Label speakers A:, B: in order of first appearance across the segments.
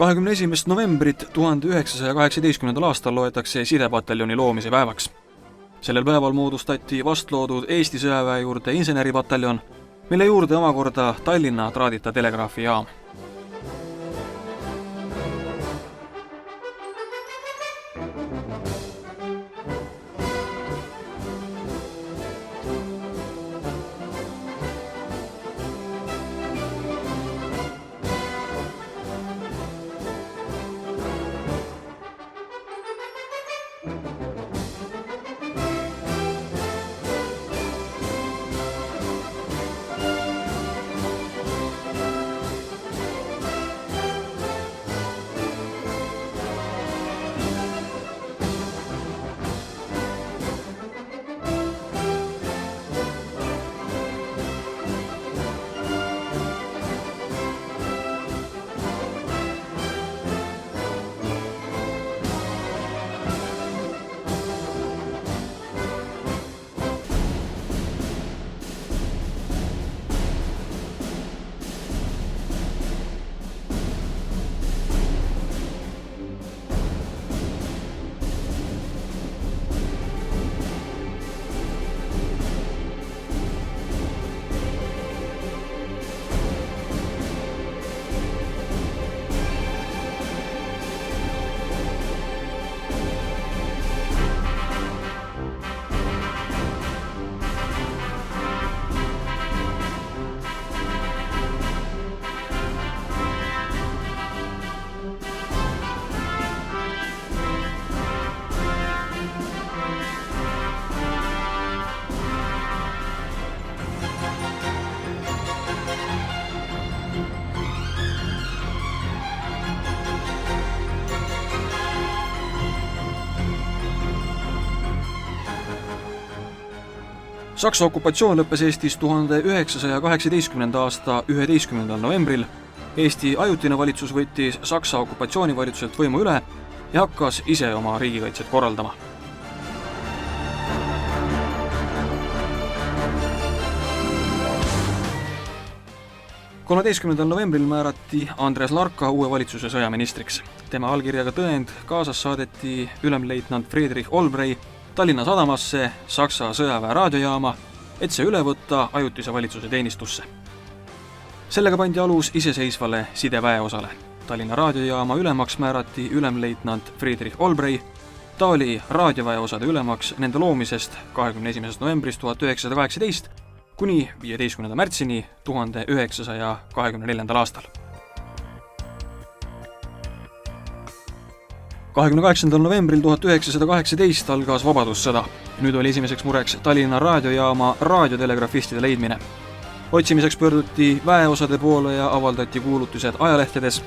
A: 21. novembrit 1918. aastal loetakse sidepataljoni loomise päevaks. Sellel päeval moodustati vastloodud Eesti sõjaväe juurde inseneripataljon, mille juurde omakorda Tallinna traadita telegraafijaam. Saksa okupatsioon lõppes Eestis 1918. aasta 11. novembril. Eesti ajutine valitsus võttis Saksa okupatsioonivalitsuselt võimu üle ja hakkas ise oma riigikaitset korraldama. Novembril määrati Andres Larka uue valitsuse sõjaministriks. Tema allkirjaga tõend kaasas saadeti ülemleitnant Friedrich Olbrey Tallinna sadamasse Saksa sõjaväe raadiojaama, et see üle võtta ajutise valitsuse teenistusse. Sellega pandi alus iseseisvale sideväeosale. Tallinna raadiojaama ülemaks määrati ülemleitnant Friedrich Olbrey. Ta oli raadioväeosade ülemaks nende loomisest 21. novembrist 1918 kuni 15. märtsini 1924. aastal. 28. novembril 1918 algas vabadussõda. Nüüd oli esimeseks mureks Tallinna raadiojaama raadiotelegrafistide leidmine. Otsimiseks pöörduti väeosade poole ja avaldati kuulutused ajalehtedes.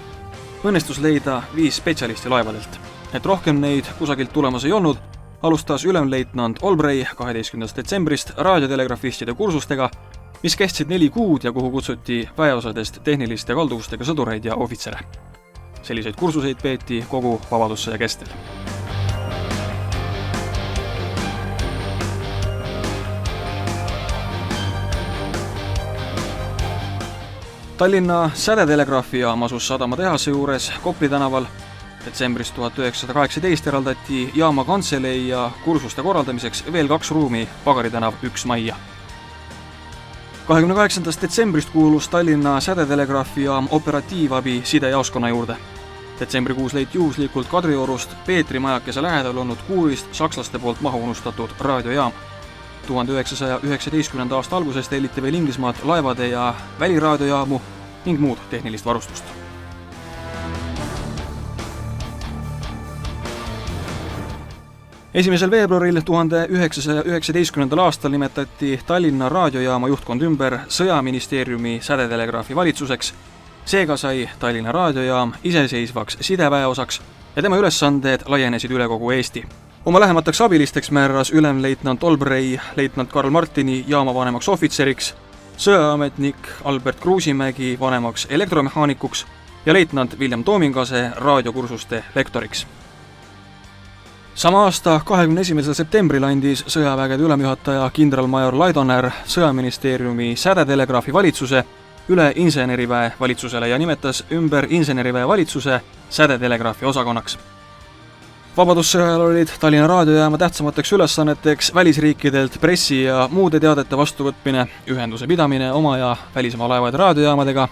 A: Õnnestus leida 5 spetsialisti laevadelt. Et rohkem neid kusagilt tulemas ei olnud, alustas ülemleitnant Olbrey 12. detsembrist raadiotelegrafistide kursustega, mis kestsid 4 kuud ja kuhu kutsuti väeosadest tehniliste kalduvustega sõdureid ja ohvitsere. Selliseid kursuseid peeti kogu vabadussõja kestel. Tallinna sädetelegraafijaam asus sadamatehase juures Kopli tänaval. Detsembris 1918 eraldati jaama kantselei ja kursuste korraldamiseks veel 2 ruumi Pagari tänav 1 majja. 28. detsembrist kuulus Tallinna sädetelegraafijaam operatiivabi sidejaoskonna juurde. Detsembrikuus leiti juhuslikult Kadriorust Peetri majakese lähedal olnud kuurist sakslaste poolt maha unustatud raadiojaam. 1919. aasta alguses telliti veel Inglismaalt laevade ja väliraadiojaamu ning muud tehnilist varustust. Esimesel veebruaril 1919. aastal nimetati Tallinna raadiojaama juhtkond ümber sõjaministeeriumi sädetelegraafi valitsuseks. Seega sai Tallinna raadiojaam iseseisvaks sideväeosaks ja tema ülesanded laienesid üle kogu Eesti. Oma lähemateks abilisteks määras ülemleitnant Olbrey leitnant Karl Martini jaama vanemaks ohvitseriks, sõjaametnik Albert Kruusimägi vanemaks elektromehaanikuks ja leitnant William Toomingase raadiokursuste lektoriks. Sama aasta 21. septembril andis sõjavägede ülemjuhataja kindralmajor Laidoner sõjaministeeriumi sädetelegraafi valitsuse üle inseneriväe valitsusele ja nimetas ümber inseneriväe valitsuse sädetelegraafi osakonnaks. Vabadussõja ajal olid Tallinna raadiojaama tähtsamateks ülesanneteks välisriikidelt pressi ja muude teadete vastuvõtmine, ühenduse pidamine oma ja välismaa laevade raadiojaamadega,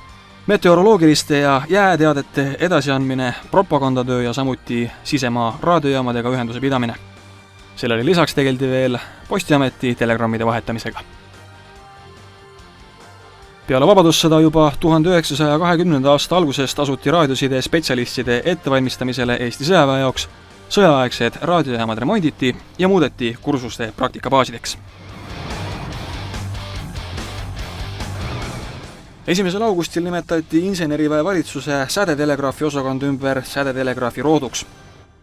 A: meteoroloogiliste ja jääteadete edasiandmine, propagandatöö ja samuti sisemaa raadiojaamadega ühenduse pidamine. Sellele lisaks tegeldi veel Postiameti telegrammide vahetamisega. Peale vabadussõda juba 1920. aasta algusest asuti raadioside spetsialistide ettevalmistamisele Eesti sõjaväe jaoks, sõjaaegsed raadiojaamad remonditi ja muudeti kursuste praktikabaasideks. 1. augustil nimetati inseneriväe valitsuse sädetelegraafi osakond ümber sädetelegraafi rooduks.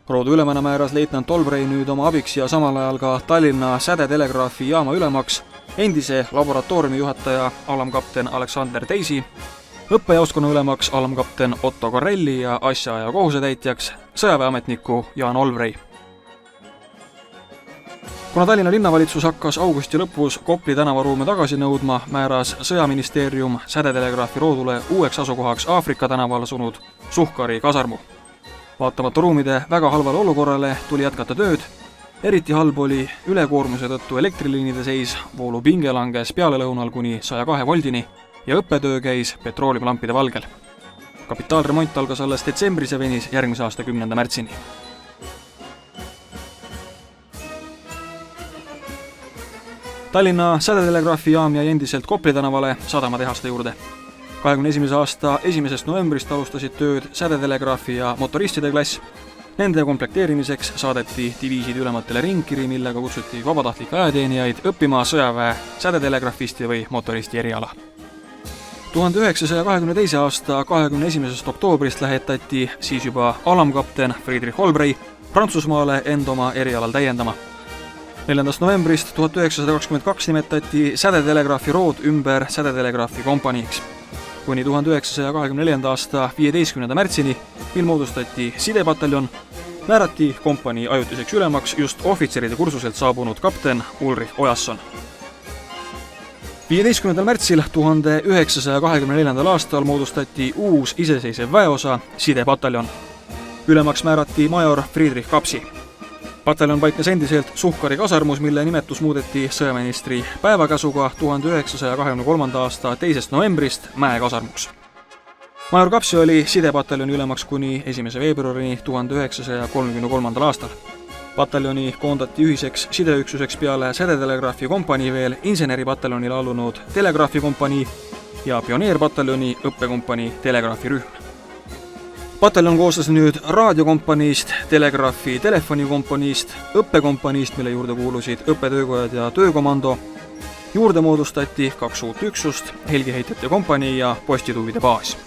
A: Roodu ülemana määras leitnant Olbrey nüüd oma abiks ja samal ajal ka Tallinna sädetelegraafi jaama ülemaks endise laboratooriumi juhataja alamkapten Aleksander Teisi, õppejaoskonna ülemaks alamkapten Otto Karelli ja asjaaja kohusetäitjaks sõjaväeametniku Jaan Olbrey. Kuna Tallinna linnavalitsus hakkas augusti lõpus Kopli tänavaruume tagasi nõudma, määras sõjaministeerium sädetelegraafi roodule uueks asukohaks Aafrika tänaval asunud Suhkari kasarmu. Vaatamata ruumide väga halvale olukorrale tuli jätkata tööd. Eriti halb oli ülekoormuse tõttu elektriliinide seis, voolupinge langes pealelõunal kuni 102 voldini ja õppetöö käis petrooliumlampide valgel. Kapitaalremont algas alles detsembris ja venis järgmise aasta 10. märtsini. Tallinna sädetelegraafi jaam jäi endiselt Kopli tänavale sadamatehaste juurde. 21. aasta 1. novembrist alustasid tööd sädetelegraafi ja motoristide klass. Nende komplekteerimiseks saadeti diviiside ülematele ringkiri, millega kutsuti vabatahtlikke ajateenijaid õppima sõjaväe sädetelegraafisti või motoristi eriala. 1922. aasta 21. oktoobrist lähetati siis juba alamkapten Friedrich Olbrey Prantsusmaale end oma erialal täiendama. 4. novembrist 1922 nimetati sädetelegraafi rood ümber sädetelegraafi kompaniiks. Kuni 1924. aasta 15. märtsini, mil moodustati sidepataljon, määrati kompanii ajutiseks ülemaks just ohvitseride kursuselt saabunud kapten Ulrich Ojasson. 15. märtsil 1924. aastal moodustati uus iseseisev väeosa sidepataljon. Ülemaks määrati major Friedrich Kapsi. Pataljon paiknes endiselt Suhkari kasarmus, mille nimetus muudeti sõjaministri päevakäsuga 1923. aasta 2. novembrist Mäe kasarmuks. Major Kapsi oli sidepataljoni ülemaks kuni 1. veebruarini 1933. aastal. Pataljoni koondati ühiseks sideüksuseks peale sädetelegraafi kompanii veel inseneripataljonile allunud telegraafikompanii ja pioneerpataljoni õppekompanii telegraafirühm. Pataljon koosnes nüüd raadiokompaniist, telegraafi telefonikompaniist, õppekompaniist, mille juurde kuulusid õppetöökojad ja töökomando. Juurde moodustati 2 uut üksust, helgiheitjate kompanii ja postituvide baas.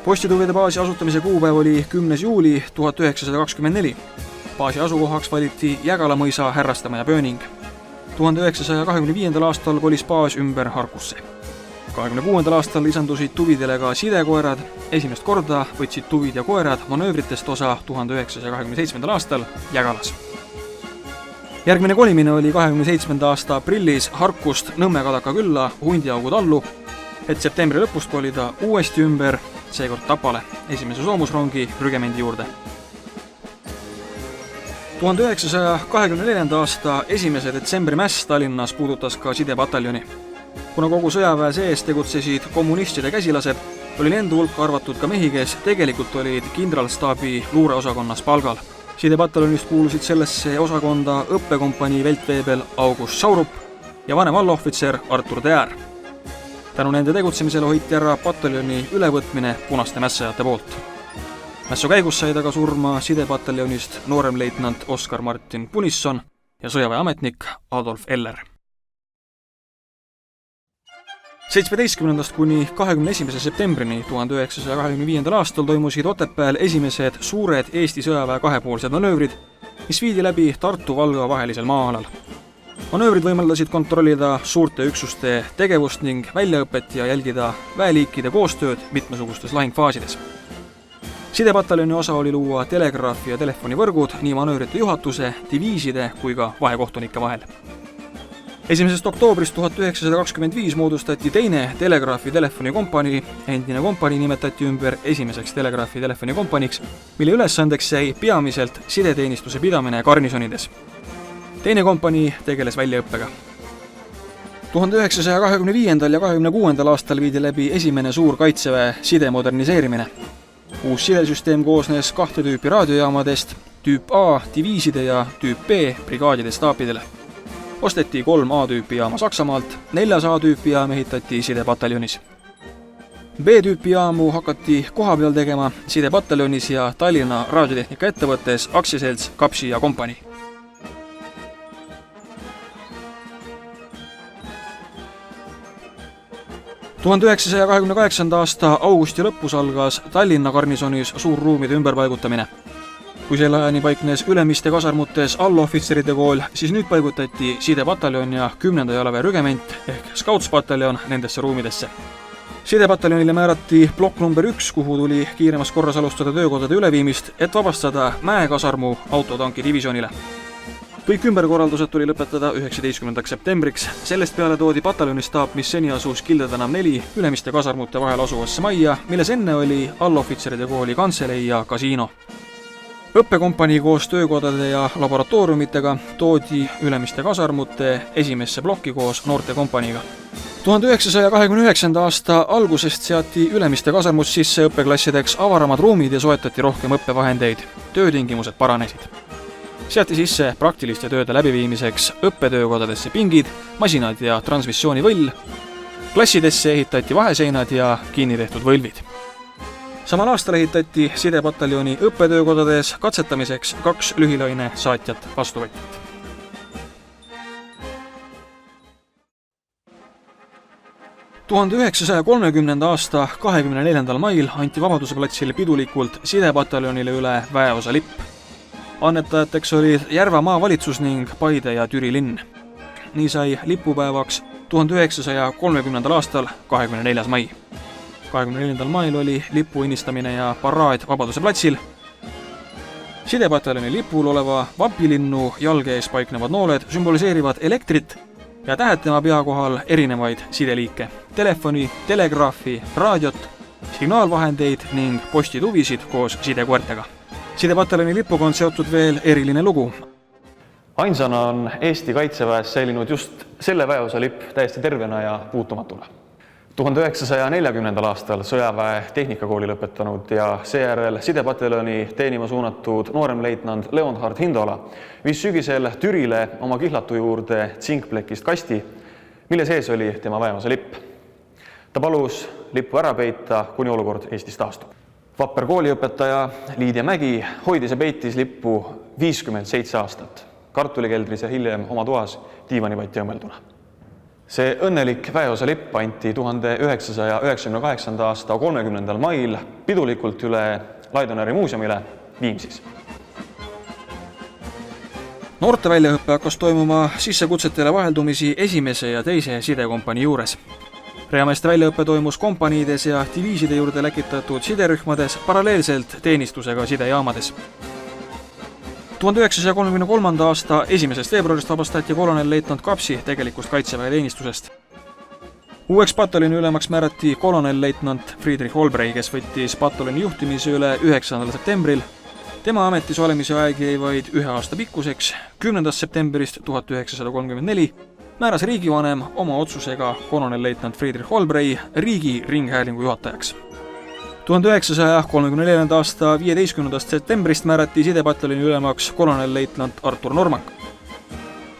A: Postituvide baasi asutamise kuupäev oli 10. juuli 1924. Baasi asukohaks valiti Jägala mõisa Härrastamäe Pööning. 1925. aastal kolis baas ümber Harkusse. 26. aastal lisandusid tuvidele ka sidekoerad. Esimest korda võtsid tuvid ja koerad manöövritest osa 1927. aastal Jägalas. Järgmine kolimine oli 27. aasta aprillis Harkust Nõmme-Kadaka külla Hundiaugu tallu, et septembri lõpust kolida uuesti ümber, seekord Tapale, esimese soomusrongi rügemendi juurde. 1924. aasta 1. detsembri mäss Tallinnas puudutas ka sidepataljoni. Kuna kogu sõjaväe sees tegutsesid kommunistide käsilased, oli nende hulka arvatud ka mehi, kes tegelikult olid kindralstaabi luureosakonnas palgal. Sidepataljonist kuulusid sellesse osakonda õppekompanii veltveebel August Saurup ja vanem allohvitser Artur Teär. Tänu nende tegutsemisele hoiti ära pataljoni ülevõtmine punaste mässajate poolt. Mässu käigus said aga surma sidepataljonist nooremleitnant Oskar Martin Punisson ja sõjaväeametnik Adolf Eller. 17. kuni 21. septembrini 1925. aastal toimusid Otepääl esimesed suured Eesti sõjaväe kahepoolsed manöövrid, mis viidi läbi Tartu-Valga vahelisel maa-alal. Manöövrid võimaldasid kontrollida suurte üksuste tegevust ning väljaõpet ja jälgida väeliikide koostööd mitmesugustes lahingfaasides. Sidepataljoni osa oli luua telegraafi ja telefonivõrgud nii manöövrite juhatuse, diviiside kui ka vahekohtunike vahel. 1. oktoobrist 1925 moodustati teine telegraafi telefonikompanii, endine kompanii nimetati ümber esimeseks telegraafi telefonikompaniiks, mille ülesandeks jäi peamiselt sideteenistuse pidamine garnisonides. Teine kompanii tegeles väljaõppega. 1925. ja 26. aastal viidi läbi esimene suur kaitseväe side moderniseerimine. Uus sidesüsteem koosnes 2 tüüpi raadiojaamadest, tüüp A diviiside ja tüüp B brigaadide staapidele. Osteti 3 A-tüüpi jaama Saksamaalt, 4 A-tüüpi jaam ehitati sidepataljonis. B-tüüpi jaamu hakati kohapeal tegema sidepataljonis ja Tallinna raadiotehnika ettevõttes aktsiaselts Kapsi ja kompanii. – 1928. aasta augusti lõpus algas Tallinna garnisonis suurruumide ümberpaigutamine. Kui selle ajani paiknes Ülemiste kasarmutes allohvitseride kool, siis nüüd paigutati sidepataljon ja 10. jalaväe rügement ehk skautspataljon nendesse ruumidesse. Sidepataljonile määrati plokk number 1, kuhu tuli kiiremas korras alustada töökodade üleviimist, et vabastada Mäekasarmu autotanki divisionile. Kõik ümberkorraldused tuli lõpetada 19. septembriks. Sellest peale toodi pataljonisstaap, mis seni asus Kilde tänav 4 Ülemiste kasarmute vahel asuvasse majja, milles enne oli allohvitseride kooli kantselei ja kasiino. Õppekompanii koos töökodade ja laboratooriumitega toodi Ülemiste kasarmute esimesse plokki koos noortekompaniiga. 1929. aasta algusest seati Ülemiste kasarmus sisse õppeklassideks avaramad ruumid ja soetati rohkem õppevahendeid. Töötingimused paranesid. Seati sisse praktiliste tööde läbiviimiseks õppetöökodadesse pingid, masinad ja transmissioonivõll. Klassidesse ehitati vaheseinad ja kinni tehtud võlvid. Samal aastal ehitati sidepataljoni õppetöökodades katsetamiseks 2 lühilaine saatjat vastuvõtjat. – 1930. aasta 24. mail anti Vabaduse platsil pidulikult sidepataljonile üle väeosa lipp. Annetajateks olid Järva maavalitsus ning Paide ja Türi linn. Nii sai lipupäevaks 1930. aastal 24. mai. 24. mail oli lipu õnnistamine ja paraad Vabaduse platsil. Sidepataljoni lipul oleva vapilinnu jalge ees paiknevad nooled sümboliseerivad elektrit ja tähed tema pea kohal erinevaid sideliike, telefoni, telegraafi, raadiot, signaalvahendeid ning postituvisid koos sidekoertega. Sidepataljoni lipuga on seotud veel eriline lugu.
B: Ainsana on Eesti kaitseväes säilinud just selle väeosa lipp täiesti tervena ja puutumatuna. 1940. aastal sõjaväe tehnikakooli lõpetanud ja seejärel sidepataljoni teenima suunatud nooremleitnant Leonhard Hindola viis sügisel Türile oma kihlatu juurde tsinkplekist kasti, mille sees oli tema väeosa lipp. Ta palus lippu ära peita, kuni olukord Eestis taastub. Vapper kooliõpetaja Liidia Mägi hoidis ja peitis lippu 57 aastat, kartulikeldris ja hiljem oma toas diivanivatti õmmelduna. See õnnelik väeosa lipp anti 1998. aasta 30. mail pidulikult üle Laidoneeri muuseumile Viimsis.
A: Noorte väljaõppe hakkas toimuma sissekutsetele vaheldumisi esimese ja teise sidekompanii juures. Reameeste väljaõppe toimus kompaniides ja diviiside juurde läkitatud siderühmades paralleelselt teenistusega sidejaamades. 1933. aasta 1. veebruarist vabastati kolonel-leitnant Kapsi tegelikust kaitseväe teenistusest. Uueks pataljoni ülemaks määrati kolonel-leitnant Friedrich Olbrey, kes võttis pataljoni juhtimise üle 9. septembril. Tema ametis olemise aeg jäi vaid 1 aasta pikkuseks. 10. septembrist 1934 määras riigivanem oma otsusega kolonel-leitnant Friedrich Olbrey riigi ringhäälingu juhatajaks. 1934. aasta 15. septembrist määrati sidepataljoni ülemaks kolonel-leitnant Artur Normak.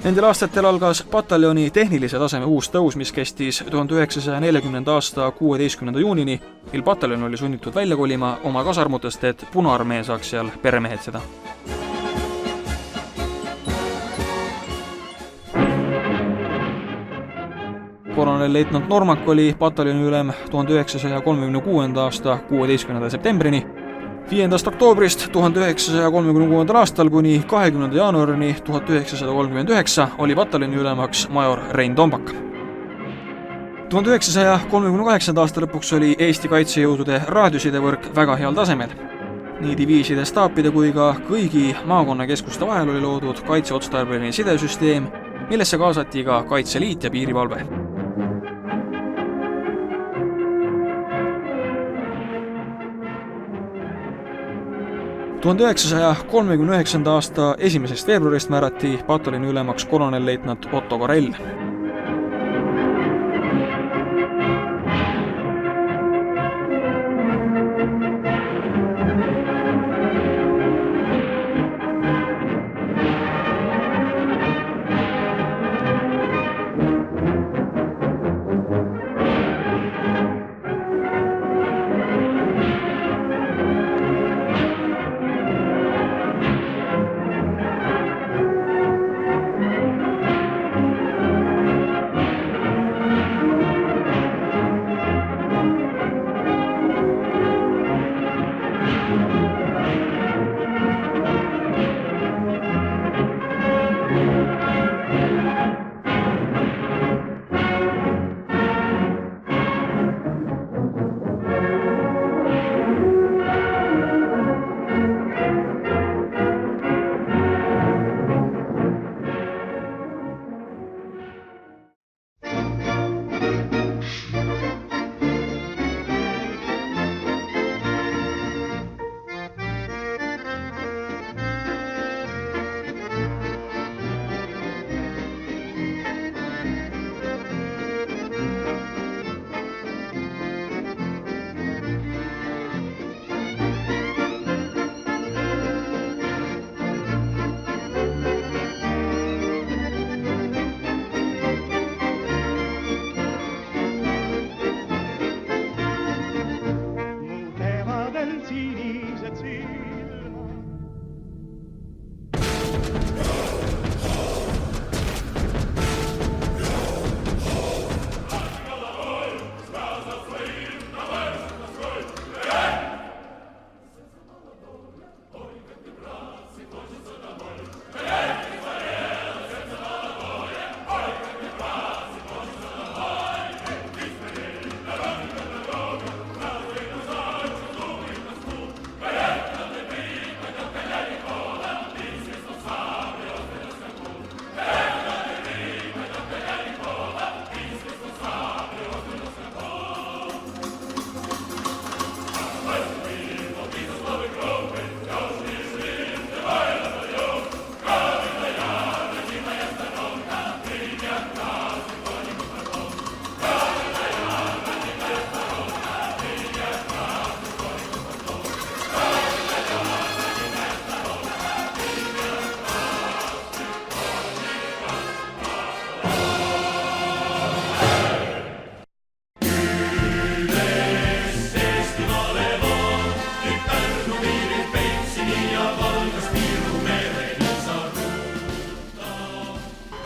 A: Nendel aastatel algas pataljoni tehnilise taseme uus tõus, mis kestis 1940. aasta 16. juunini, mil pataljon oli sunnitud välja kolima oma kasarmutest, et Punaarmee saaks seal peremehetseda. Kolonel-leitnant Normak oli pataljoni ülem 1936. aasta 16. septembrini. 5. oktoobrist 1936. aastal kuni 20. jaanuarini 1939 oli pataljoni ülemaks major Rein Tombak. 1938. aasta lõpuks oli Eesti kaitsejõudude raadiosidevõrk väga heal tasemel. Nii diviiside staapide kui ka kõigi maakonnakeskuste vahel oli loodud kaitseotstarbeline sidesüsteem, millesse kaasati ka Kaitseliit ja piirivalve. ...1939. aasta 1. veebruarist määrati pataljoni ülemaks kolonelleitnant Otto Korell.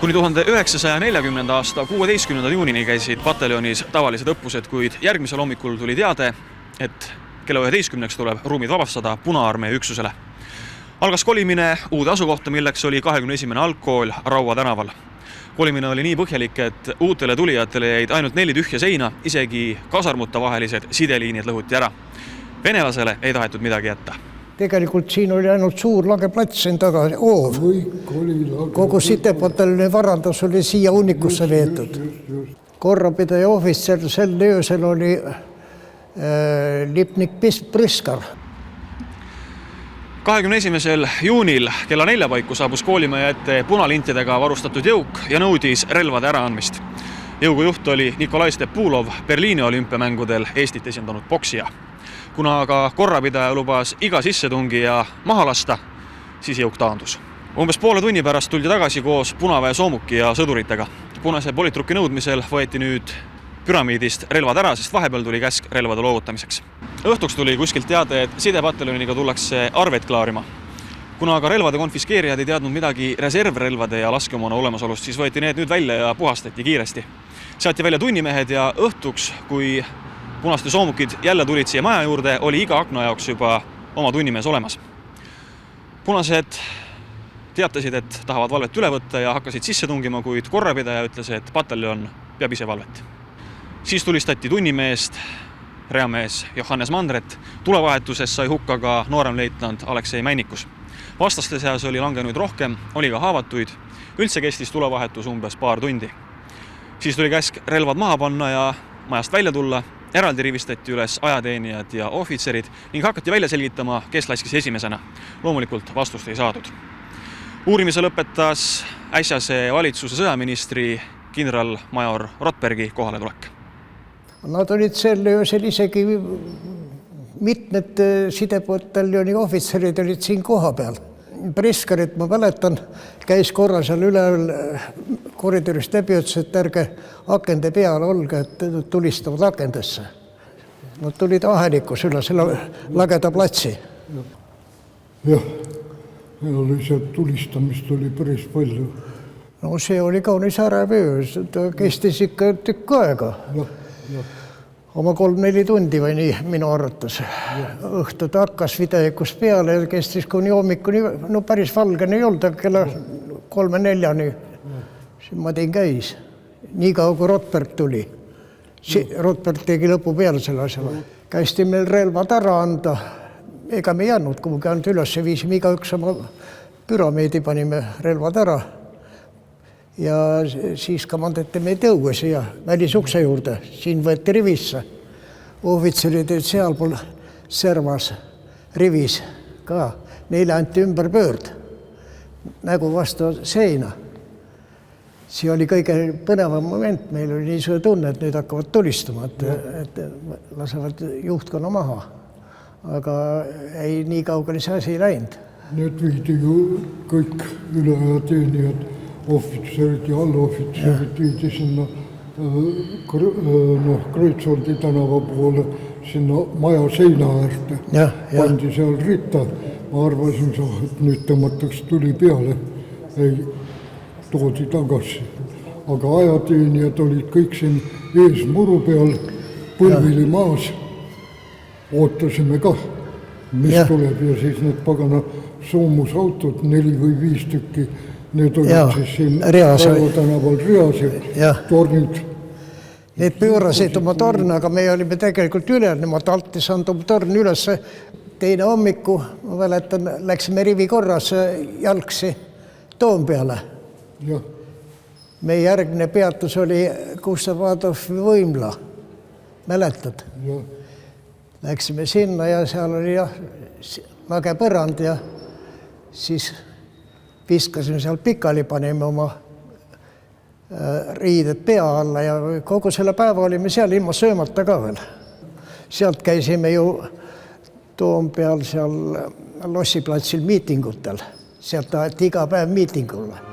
A: Kuni 1940. aasta 16. juunini käisid pataljonis tavalised õppused, kuid järgmisel hommikul tuli teade, et kella 11 tuleb ruumid vabastada Punaarmee üksusele. Algas kolimine uude asukohta, milleks oli 21. algkool Raua tänaval. Kolimine oli nii põhjalik, et uutele tulijatele jäid ainult 4 tühja seina, isegi kasarmuta vahelised sideliinid lõhuti ära. Venelasele ei tahetud midagi jätta.
C: Tegelikult siin oli ainult suur lageplats siin taga, oov. Kogu sitepataljoni varandas oli siia unnikusse veetud. Korrapidaja ohvitser sel öösel oli lipnik Priskar.
A: 21. juunil kella 4 paiku saabus koolimaja ette punalintidega varustatud jõuk ja nõudis relvade äraandmist. Jõugu juht oli Nikolai Stepulov, Berliini olümpiamängudel Eestit esindanud poksija. Kuna aga korrapidaja lubas iga sissetungija maha lasta, siis jõuk taandus. Umbes poole tunni pärast tuldi tagasi koos punaväe soomuki ja sõduritega. Punase politruki nõudmisel võeti nüüd püramiidist relvad ära, sest vahepeal tuli käsk relvade loovutamiseks. Õhtuks tuli kuskilt teade, et sidepataljoniga tullakse arveid klaarima. Kuna aga relvade konfiskeerijad ei teadnud midagi reservrelvade ja laskemoona olemasolust, siis võeti need nüüd välja ja puhastati kiiresti. Saati välja tunnimehed ja õhtuks, kui punaste soomukid jälle tulid siia maja juurde, oli iga akna jaoks juba oma tunnimees olemas. Punased teatasid, et tahavad valvet üle võtta ja hakkasid sisse tungima, kuid korrapidaja ütles, et pataljon peab ise valvet. Siis tulistati tunnimeest, reamees Johannes Mandret. Tulevahetuses sai hukka ka noorem leitnant Aleksei Männikus. Vastaste seas oli langenuid rohkem, oli ka haavatuid. Üldse kestis tulevahetus umbes paar tundi. Siis tuli käsk relvad maha panna ja majast välja tulla. Eraldi rivistati üles ajateenijad ja ohvitserid ning hakati välja selgitama, kes laskis esimesena. Loomulikult vastust ei saadud. Uurimise lõpetas äsjase valitsuse sõjaministri kindralmajor Rotbergi kohaletulek.
C: Nad olid sel öösel isegi mitmed sidepataljoni ohvitserid olid siin koha peal. Preskarit, ma mäletan, käis korra seal üleval koridorist läbi, ütles, et ärge akende peal olge, et tulistavad akendesse. Nad tulid ahelikus üle selle Lageda platsi.
D: Jah, oli seal tulistamist oli päris palju.
C: No see oli kaunis ärev öö, ta kestis ikka tükk aega. Oma 3-4 tundi või nii minu arvates. Õhtud hakkas videokust peale ja kestis kuni hommikuni, no päris valgene ei olnud, kella 3-4-ni. Siin ma tein käis. Nii kaua kui Rotberg tuli. Rotberg tegi lõpu peale selle asjale. Käisti meil relvad ära anda. Ega me jäänud kuhugi ainult üles viisime, igaüks oma püramiidi panime relvad ära. Ja siis kamandati meid õue siia välisukse juurde. Siin võeti rivisse. Ohvitserid olid sealpool servas rivis ka. Neile anti ümber pöörd. Nägu vastu seina. See oli kõige põnevam moment. Meil oli niisugune tunne, et nüüd hakkavad tulistama, et lasevad juhtkonna maha. Aga ei nii kaugele see asi läinud.
D: Need viidi ju kõik üleajateenijad, ohvitserid ja allohvitserid viidi sinna Kreutzwaldi tänava poole, sinna maja seina äärde. Pandi seal ritta. Ma arvasin, et nüüd tõmmataks tuli peale. Ei, toodi tagasi. Aga ajateenijad olid kõik siin ees muru peal, põlvili maas. Ootasime kah, mis tuleb ja siis need pagana soomusautod, 4 või 5 tükki, need olid siis siin Raevo tänaval reas ja tornid.
C: Need pöörasid oma torne, aga me olime tegelikult üle, nemad alti saanud oma torni üles. Teine hommiku, ma mäletan, läksime rivi korras jalgsi Toompeale. Meie järgne peatus oli Gustav Adolfi võimla. Mäletad? Läksime sinna ja seal oli lage põrand ja siis viskasime seal pikali, panime oma riided pea alla ja kogu selle päeva olime seal ilma söömata ka veel. Sealt käisime ju Toompeal seal Lossiplatsil miitingutel. Sealt taheti iga päev miitingule.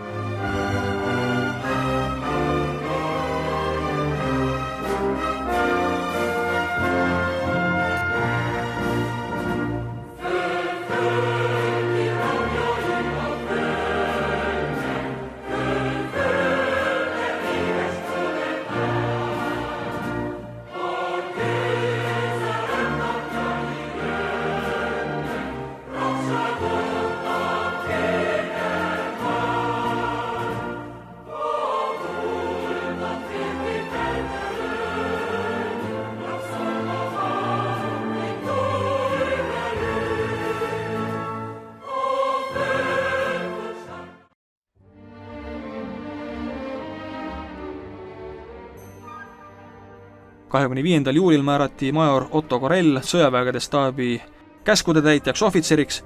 A: Juulil määrati major Otto Korell sõjavägede staabi käskude täitjaks ohvitseriks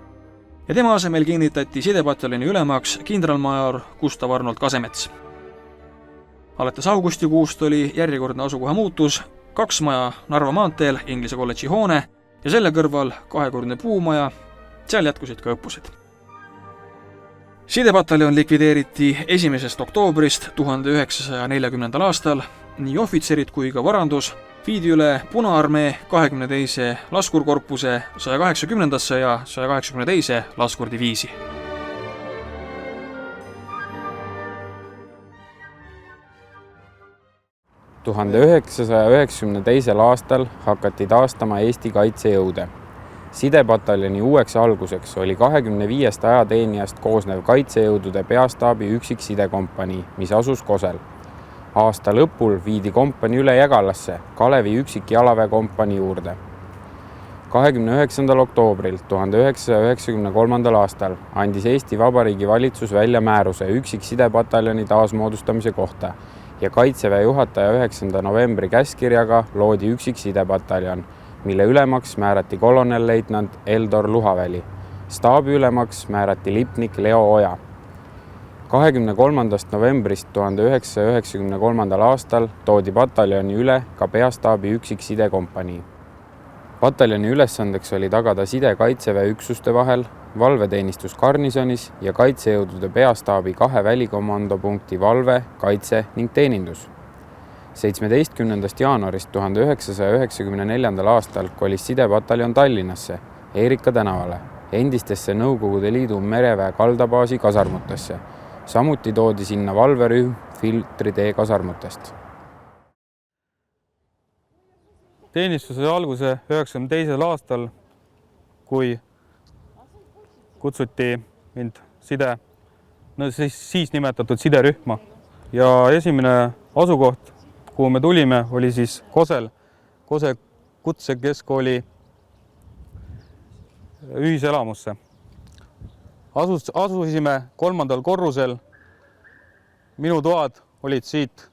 A: ja tema asemel kinnitati sidepataljoni ülemaks kindralmajor Gustav Arnold Kasemets. Alates augustikuust oli järjekordne asukoha muutus, 2 maja Narva maanteel, Inglise kolledži hoone ja selle kõrval 2-kordne puumaja, seal jätkusid ka õppused. Sidepataljon likvideeriti 1. oktoobrist 1940. aastal. Nii ohvitserid kui ka varandus viidi üle Punaarmee 22. laskurkorpuse 180. ja 182. laskurdiviisi.
E: – 1992. aastal hakati taastama Eesti kaitsejõude. Sidepataljoni uueks alguseks oli 25 ajateenijast koosnev kaitsejõudude peastaabi üksik sidekompanii, mis asus Kosel. Aasta lõpul viidi kompanii üle Jägalasse, Kalevi üksik jalaväekompanii juurde. 29. oktoobril 1993. aastal andis Eesti Vabariigi valitsus välja määruse üksiksidepataljon'i taasmoodustamise kohta ja Kaitseväe juhataja 9. novembri käskkirjaga loodi üksiksidepataljon, mille ülemaks määrati kolonelleitnant Eldor Luhaväli. Staabiülemaks määrati lipnik Leo Oja. 23. novembrist 1993. aastal toodi pataljoni üle ka peastaabi üksiksidekompanii. Pataljoni ülesandeks oli tagada side Kaitseväe üksuste vahel, valveteenistus garnisonis ja kaitsejõudude peastaabi 2 välikomandopunkti valve, kaitse ning teenindus. 17. jaanuarist 1994. aastal kolis sidepataljon Tallinnasse, Eerika tänavale, endistesse Nõukogude Liidu mereväe kaldabaasi kasarmutesse. Samuti toodi sinna valverühm Filtritee kasarmutest.
F: Teenistus sai alguse 1992. aastal, kui kutsuti mind siis nimetatud siderühma. Ja esimene asukoht, kuhu me tulime, oli siis Kosel, Kose kutsekeskkooli ühiselamusse. Asusime 3. korrusel. Minu toad olid siit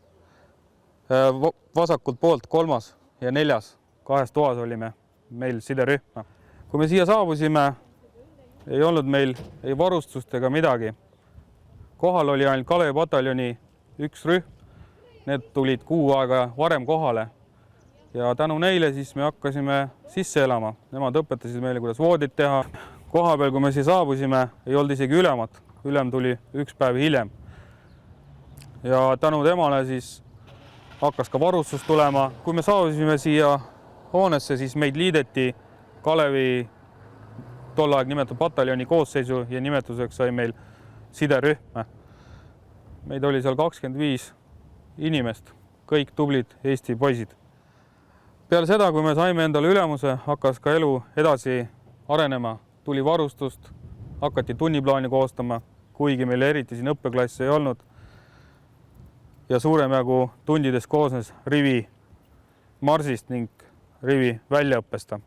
F: vasakult poolt 3. ja 4. 2 toas olime meil siderühma. Kui me siia saabusime, ei olnud meil ei varustust ega midagi. Kohal oli ainult Kalevi pataljoni üks rühm. Need tulid kuu aega varem kohale ja tänu neile siis me hakkasime sisse elama. Nemad õpetasid meile, kuidas voodit teha. Koha peal, kui me siia saabusime, ei olnud isegi ülemat. Ülem tuli üks päev hiljem. Ja tänu temale siis hakkas ka varustus tulema. Kui me saabusime siia hoonesse, siis meid liideti Kalevi tol aeg nimetatud pataljoni koosseisu ja nimetuseks sai meil siderühm. Meid oli seal 25 inimest, kõik tublid Eesti poisid. Peale seda, kui me saime endale ülemuse, hakkas ka elu edasi arenema. Tuli varustust, hakati tunniplaani koostama, kuigi meil eriti siin õppeklasse ei olnud. Ja suurem jagu tundidest koosnes rivi marsist ning rivi väljaõppesta.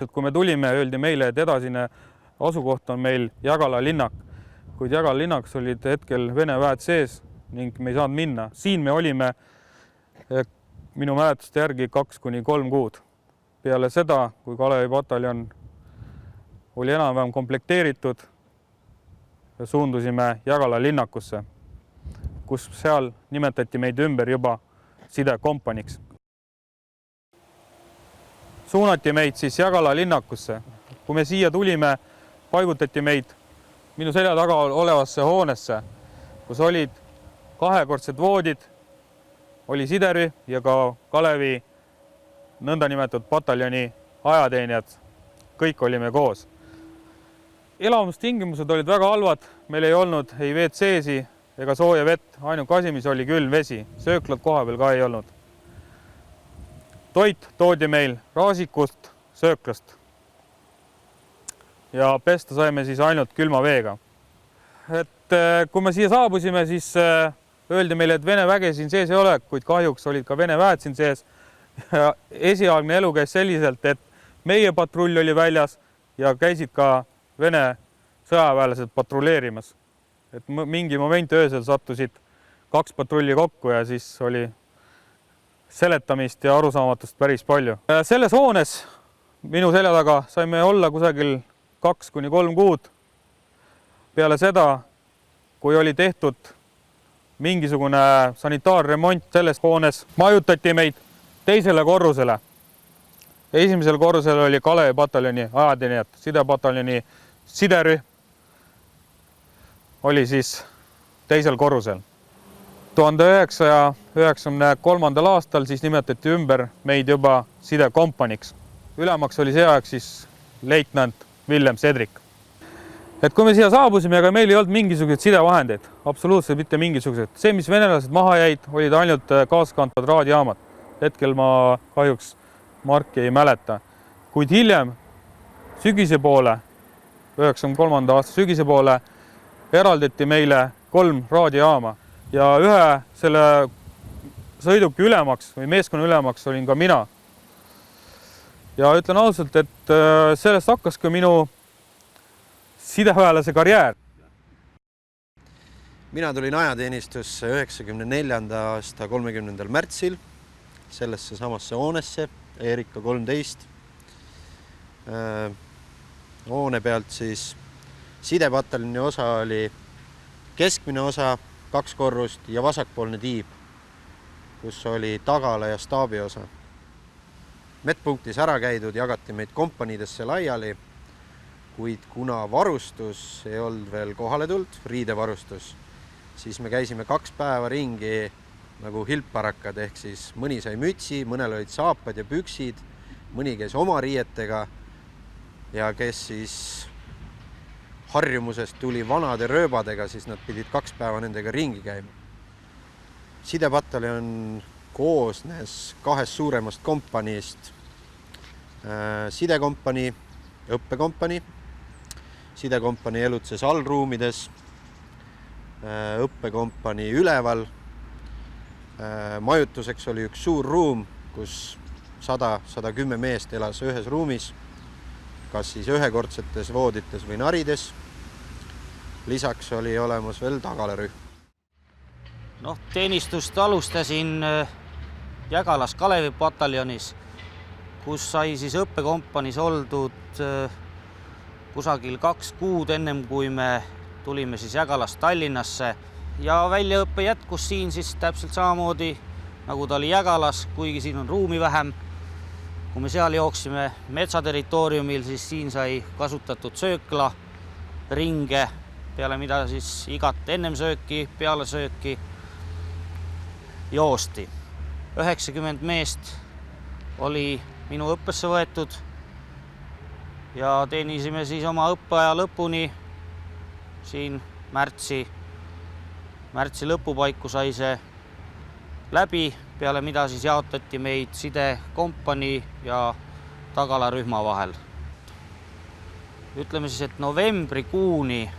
F: Kui me tulime, öeldi meile, et edasine asukoht on meil Jägala linnak, kuid Jägala linnakas olid hetkel Vene väed sees ning me ei saanud minna. Siin me olime minu mäletuste järgi 2–3 kuud. Peale seda, kui Kalevi pataljon oli enam-vähem komplekteeritud, suundusime Jägala linnakusse, kus seal nimetati meid ümber juba sidekompaniks. Suunati meid siis Jägala linnakusse. Kui me siia tulime, paigutati meid minu selja taga olevasse hoonesse, kus olid 2-kordsed voodid, oli siderühm ja ka Kalevi nõndanimetatud pataljoni ajateenijad. Kõik olime koos. Elamustingimused olid väga halvad, meil ei olnud ei WC-si ega sooja vett, ainuke asi, mis oli külm vesi, sööklad koha peal ka ei olnud. Toit toodi meil raasikust, sööklast ja pesta saime siis ainult külma veega. Kui me siia saabusime, siis öeldi meile, et Vene väge siin sees ei ole, kuid kahjuks olid ka Vene väed siin sees. Esialgne elu käis selliselt, et meie patrull oli väljas ja käisid ka Vene sõjaväelased patrulleerimas. Mingi moment öösel sattusid 2 patrulli kokku ja siis oli seletamist ja arusaamatust päris palju. Selles hoones minu selja taga saime olla kusagil 2–3 kuud. Peale seda, kui oli tehtud mingisugune sanitaarremont selles hoones, majutati meid teisele korrusele. Esimesel korrusel oli Kalevi pataljoni ajateenijad, sidepataljoni siderühm oli siis teisel korrusel. 1993. aastal siis nimetati ümber meid juba sidekompaniks. Ülemaks oli see aeg siis leitnant Villem Sedrik. Kui me siia saabusime, aga meil ei olnud mingisuguseid sidevahendeid, absoluutselt mitte mingisugused. See, mis venelased maha jäid, olid ainult kaaskantvad raadiojaamad. Hetkel ma kahjuks marki ei mäleta. Kuid hiljem, sügise poole, 1993. aasta sügise poole, eraldati meile 3 raadiojaama ja ühe selle sõiduki ülemaks või meeskonna ülemaks olin ka mina. ja ütlen ausalt, et sellest hakkas ka minu sideväelase karjäär.
G: Mina tulin ajateenistusse 94. aasta 30. märtsil sellesse samasse hoonesse, Erika 13. Hoone pealt siis sidepataljoni osa oli keskmine osa, 2 korrust ja vasakpoolne tiib, kus oli tagala ja staabi osa. Medpunktis ära käidud, jagati meid kompaniidesse laiali, kuid kuna varustus ei olnud veel kohale tulnud, riidevarustus, siis me käisime 2 päeva ringi nagu hilparakad, ehk siis mõni sai mütsi, mõnel olid saapad ja püksid, mõni käis oma riietega ja kes siis harjumusest tuli vanade rööbadega, siis nad pidid 2 päeva nendega ringi käima. Sidepataljon koosnes 2 suuremast kompaniist. Sidekompanii, õppekompanii. Sidekompanii elutses allruumides, õppekompanii üleval. Majutuseks oli üks suur ruum, kus 100-110 meest elas ühes ruumis, kas siis ühekordsetes voodites või narides. Lisaks oli olemas veel tagalarühm.
H: Teenistust alustasin Jägalas Kalevi pataljonis, kus sai siis õppekompaniis oldud kusagil 2 kuud ennem, kui me tulime siis Jägalast Tallinnasse. Ja väljaõppe jätkus siin siis täpselt samamoodi, nagu ta oli Jägalas, kuigi siin on ruumi vähem. Kui me seal jooksime metsaterritooriumil, siis siin sai kasutatud söökla ringe, peale mida siis igat ennem sööki, peale sööki joosti. 90 meest oli minu õppesse võetud ja teenisime siis oma õppeaja lõpuni siin märtsi lõpupaiku sai see läbi, peale mida siis jaotati meid sidekompanii ja tagalarühma vahel. Ütleme siis, et novembrikuuni,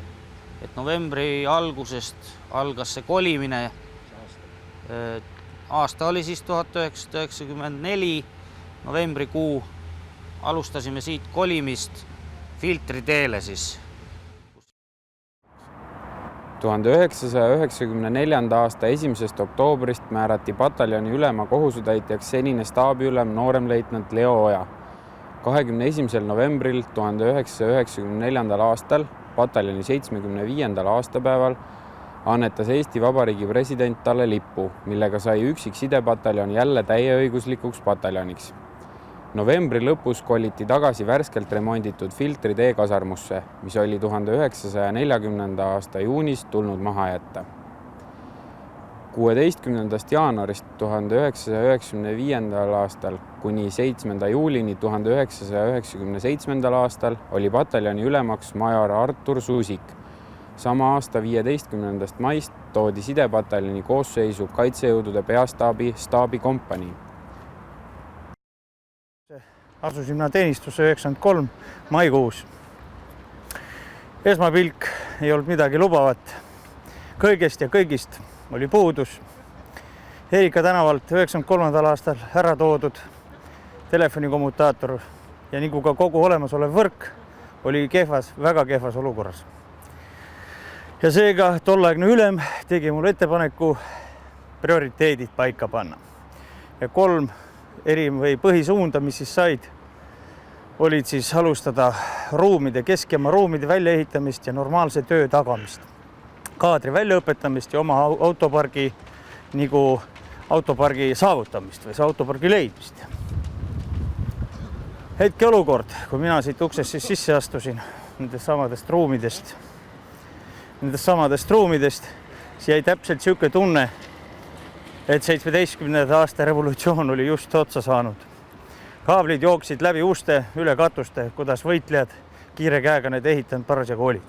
H: novembri algusest algas see kolimine. Aasta oli siis 1994, novembrikuu alustasime siit kolimist Filtriteele siis.
E: 1994. aasta 1. oktoobrist määrati pataljoni ülema kohusetäitjaks senine staabiülem nooremleitnant Leo Oja. 21. novembril 1994. aastal, pataljoni 75. aastapäeval, annetas Eesti Vabariigi president talle lippu, millega sai üksik sidepataljon jälle täieõiguslikuks pataljoniks. Novembri lõpus koliti tagasi värskelt remonditud Filtritee kasarmusse, mis oli 1940. aasta juunis tulnud maha jätta. 16. jaanuarist 1995. aastal kuni 7. juulini 1997. aastal oli pataljoni ülemaks major Artur Suusik. Sama aasta 15. maist toodi sidepataljoni koosseisu Kaitsejõudude peastaabi staabikompanii.
I: Asusin teenistusse 93 maikuus. Esmapilk ei olnud midagi lubavat. Kõigest ja kõigist oli puudus. Erika tänavalt 93. aastal ära toodud telefonikomutaator ja nagu ka kogu olemasolev võrk oli väga kehvas olukorras. Ja seega tolleaegne ülem tegi mulle ettepaneku prioriteedid paika panna. Ja 3 põhisuunda, mis siis said, olid siis alustada keskjama ruumide väljaehitamist ja normaalse töö tagamist, kaadri väljaõpetamist ja oma autopargi saavutamist või autopargi leidmist. Hetkeolukord, kui mina siit uksest siis sisse astusin nendest samadest ruumidest, siis jäi täpselt siuke tunne, et 17. aasta revolutsioon oli just otsa saanud. Kaablid jooksid läbi uste, üle katuste, kuidas võitlejad kiire käega need ehitanud parasjagu olid.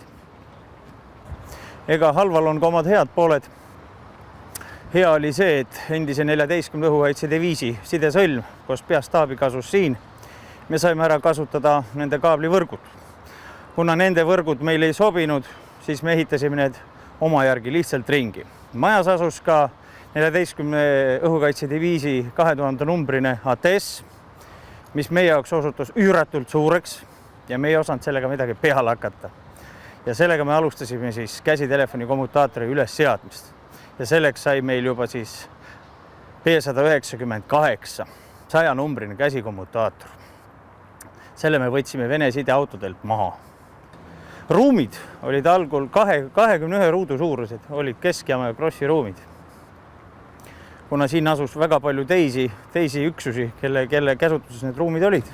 I: Ega halval on ka omad head pooled. Hea oli see, et endise 14. õhukaitsediviisi sidesõlm koos peastaabi kasus siin. Me saime ära kasutada nende kaablivõrgud. Kuna nende võrgud meil ei sobinud, siis me ehitasime need oma järgi lihtsalt ringi. Majas asus ka 14. õhukaitsediviisi 2000 numbrine ATS, mis meie jaoks osutus üüratult suureks ja me ei osanud sellega midagi peale hakata. Ja sellega me alustasime siis käsitelefoni kommutaatori üles seadmist. Ja selleks sai meil juba siis B198 100-numbrine käsikommutaator. Selle me võtsime Vene sideautodelt maha. Ruumid olid algul 21 ruudu suurused, olid keskjaama ja krossi ruumid. Kuna siin asus väga palju teisi üksusi, kelle käsutuses need ruumid olid,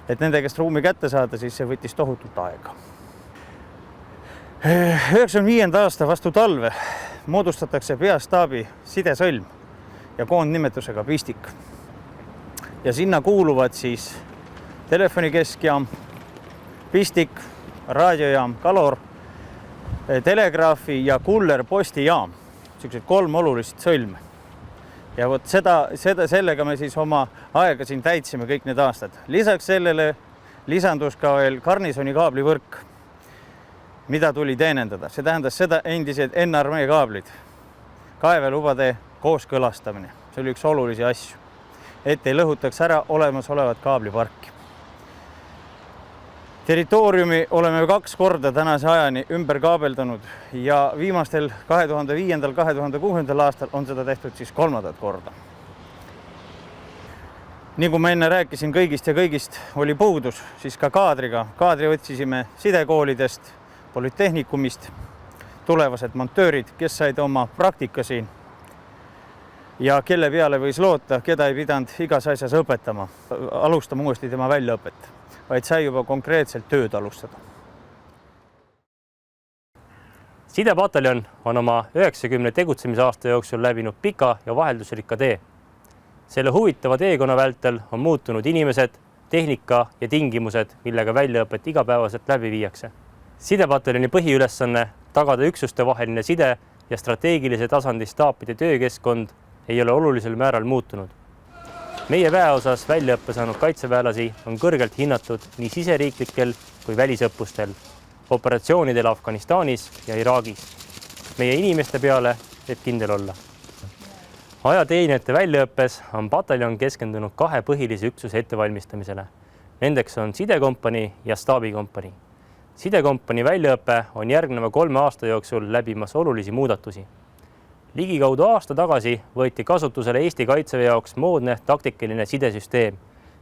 I: et nende käest ruumi kätte saada, siis see võttis tohutult aega. 95. aasta vastu talve moodustatakse peastaabi sidesõlm ja koondnimetusega Pistik. Ja sinna kuuluvad siis telefonikeskjaam, Pistik, raadiojaam, Kalor, telegraafi ja kuller postijaam. Sellised 3 olulist sõlme. Ja vot sellega me siis oma aega siin täitsime kõik need aastad. Lisaks sellele lisandus ka veel garnisoni kaablivõrk, mida tuli teenendada. See tähendas seda endised N-armee kaablid, kaevelubade kooskõlastamine. See oli üks olulisi asju, et ei lõhutaks ära olemasolevat kaabliparki. Territooriumi oleme 2 korda tänase ajani ümber kaabeldanud ja viimastel 2005-2006 aastal on seda tehtud siis 3. korda. Nii kui ma enne rääkisin kõigist oli puudus, siis ka kaadriga. Kaadri otsisime sidekoolidest, polütehnikumist, tulevased montöörid, kes said oma praktika siin ja kelle peale võis loota, keda ei pidanud igas asjas õpetama, alustama uuesti tema väljaõpet, vaid sai juba konkreetselt tööd alustada.
J: Sidepataljon on oma 90 tegutsemisaasta jooksul läbinud pika ja vaheldusrikka tee. Selle huvitava teekonna vältel on muutunud inimesed, tehnika ja tingimused, millega väljaõpet igapäevaselt läbi viiakse. Sidepataljoni põhiülesanne tagada üksuste vaheline side ja strateegilise tasandi staapide töökeskkond ei ole olulisel määral muutunud. Meie väeosas väljaõppe saanud kaitseväelasi on kõrgelt hinnatud nii siseriiklikel kui välisõppustel, operatsioonidel Afganistanis ja Iraagis. Meie inimeste peale võib kindel olla. Ajateenijate väljaõppes on pataljon keskendunud 2 põhilise üksuse ettevalmistamisele. Nendeks on sidekompanii ja staabikompanii. Sidekompanii väljaõpe on järgneva 3 aasta jooksul läbimas olulisi muudatusi. Ligikaudu aasta tagasi võeti kasutusele Eesti kaitseväe jaoks moodne taktikaline sidesüsteem,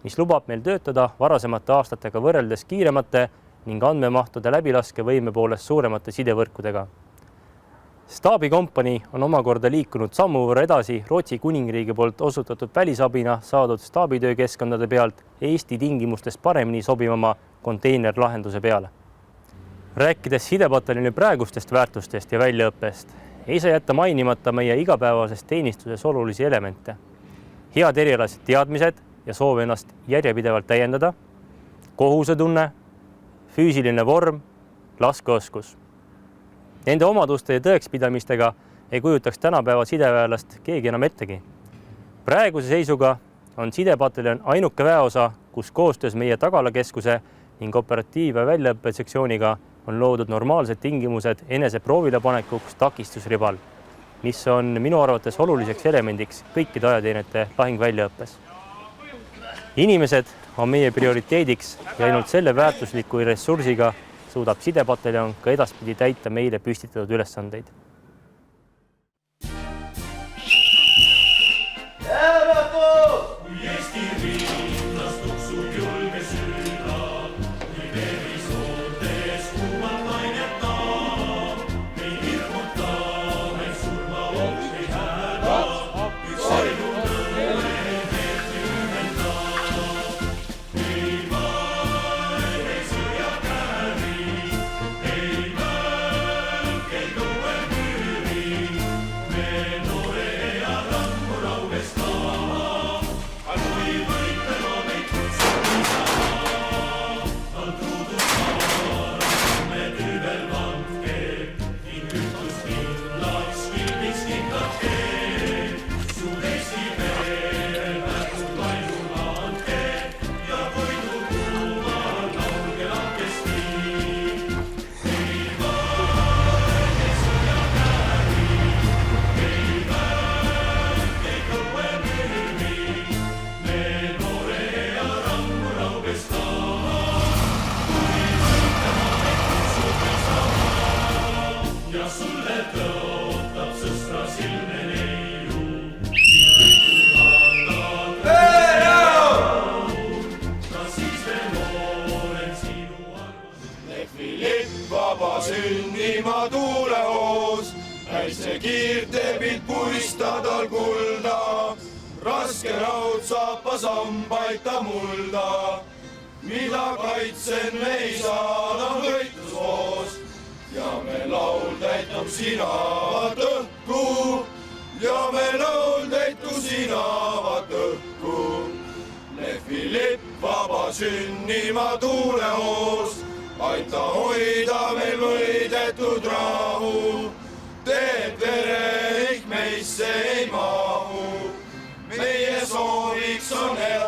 J: mis lubab meil töötada varasemate aastatega võrreldes kiiremate ning andmemahtude läbilaske võime poolest suuremate sidevõrkudega. Staabikompanii on omakorda liikunud sammu võrra edasi Rootsi kuningriigi poolt osutatud välisabina saadud staabitöökeskkondade pealt Eesti tingimustest paremini sobivama konteinerlahenduse peale. Rääkides sidepataljoni praegustest väärtustest ja väljaõppest, ei saa jätta mainimata meie igapäevases teenistuses olulisi elemente. Head erialased teadmised ja soov ennast järjepidevalt täiendada, kohusetunne, füüsiline vorm, laskeoskus. Nende omaduste ja tõekspidamistega ei kujutaks tänapäeva sideväelast keegi enam ettegi. Praeguse seisuga on sidepataljon ainuke väeosa, kus koostöös meie tagalakeskuse ning operatiiv- ja väljaõppesektsiooniga on loodud normaalsed tingimused enese proovile panekuks takistusribal, mis on minu arvates oluliseks elemendiks kõikide ajateenijate lahingväljaõppes. Inimesed on meie prioriteediks ja ainult selle väärtusliku ressursiga suudab sidepataljon ka edaspidi täita meile püstitatud ülesandeid.
K: siirtepilt puistad all kulda, raske raud saapas hambaid ta mulda. Mida kaitsen me ei saada võitlusvoos ja me laul täitub sinavat õhku ja me laul täitub sinavat õhku. Lehvi lipp vaba sünnima tuulehoos, aita hoida meil võidetud rahu. Teed vere ehk meisse ei mahu, meie sooviks on elada